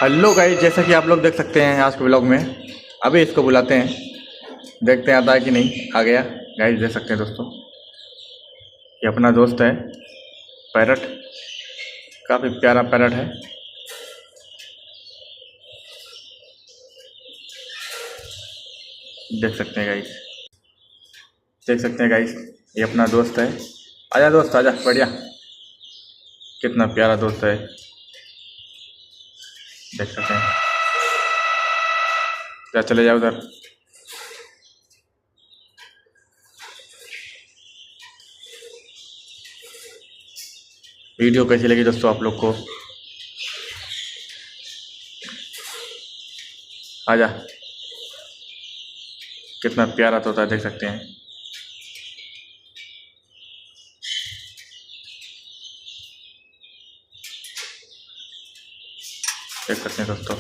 Hello guys, जैसा कि आप लोग देख सकते हैं आज के ब्लॉग में। अभी इसको बुलाते हैं, देखते हैं आता है कि नहीं। आ गया गाइस, देख सकते हैं दोस्तों, ये अपना दोस्त है पैरट। काफ़ी प्यारा पैरट है। देख सकते हैं गाइस, देख सकते हैं गाइस, ये अपना दोस्त है। आजा दोस्त आजा, बढ़िया, कितना प्यारा दोस्त है। देख सकते हैं, क्या चले जाओ उधर। वीडियो कैसी लगी दोस्तों आप लोग को? आजा, कितना प्यारा तोता है, देख सकते हैं। देख सकते हैं दोस्तों।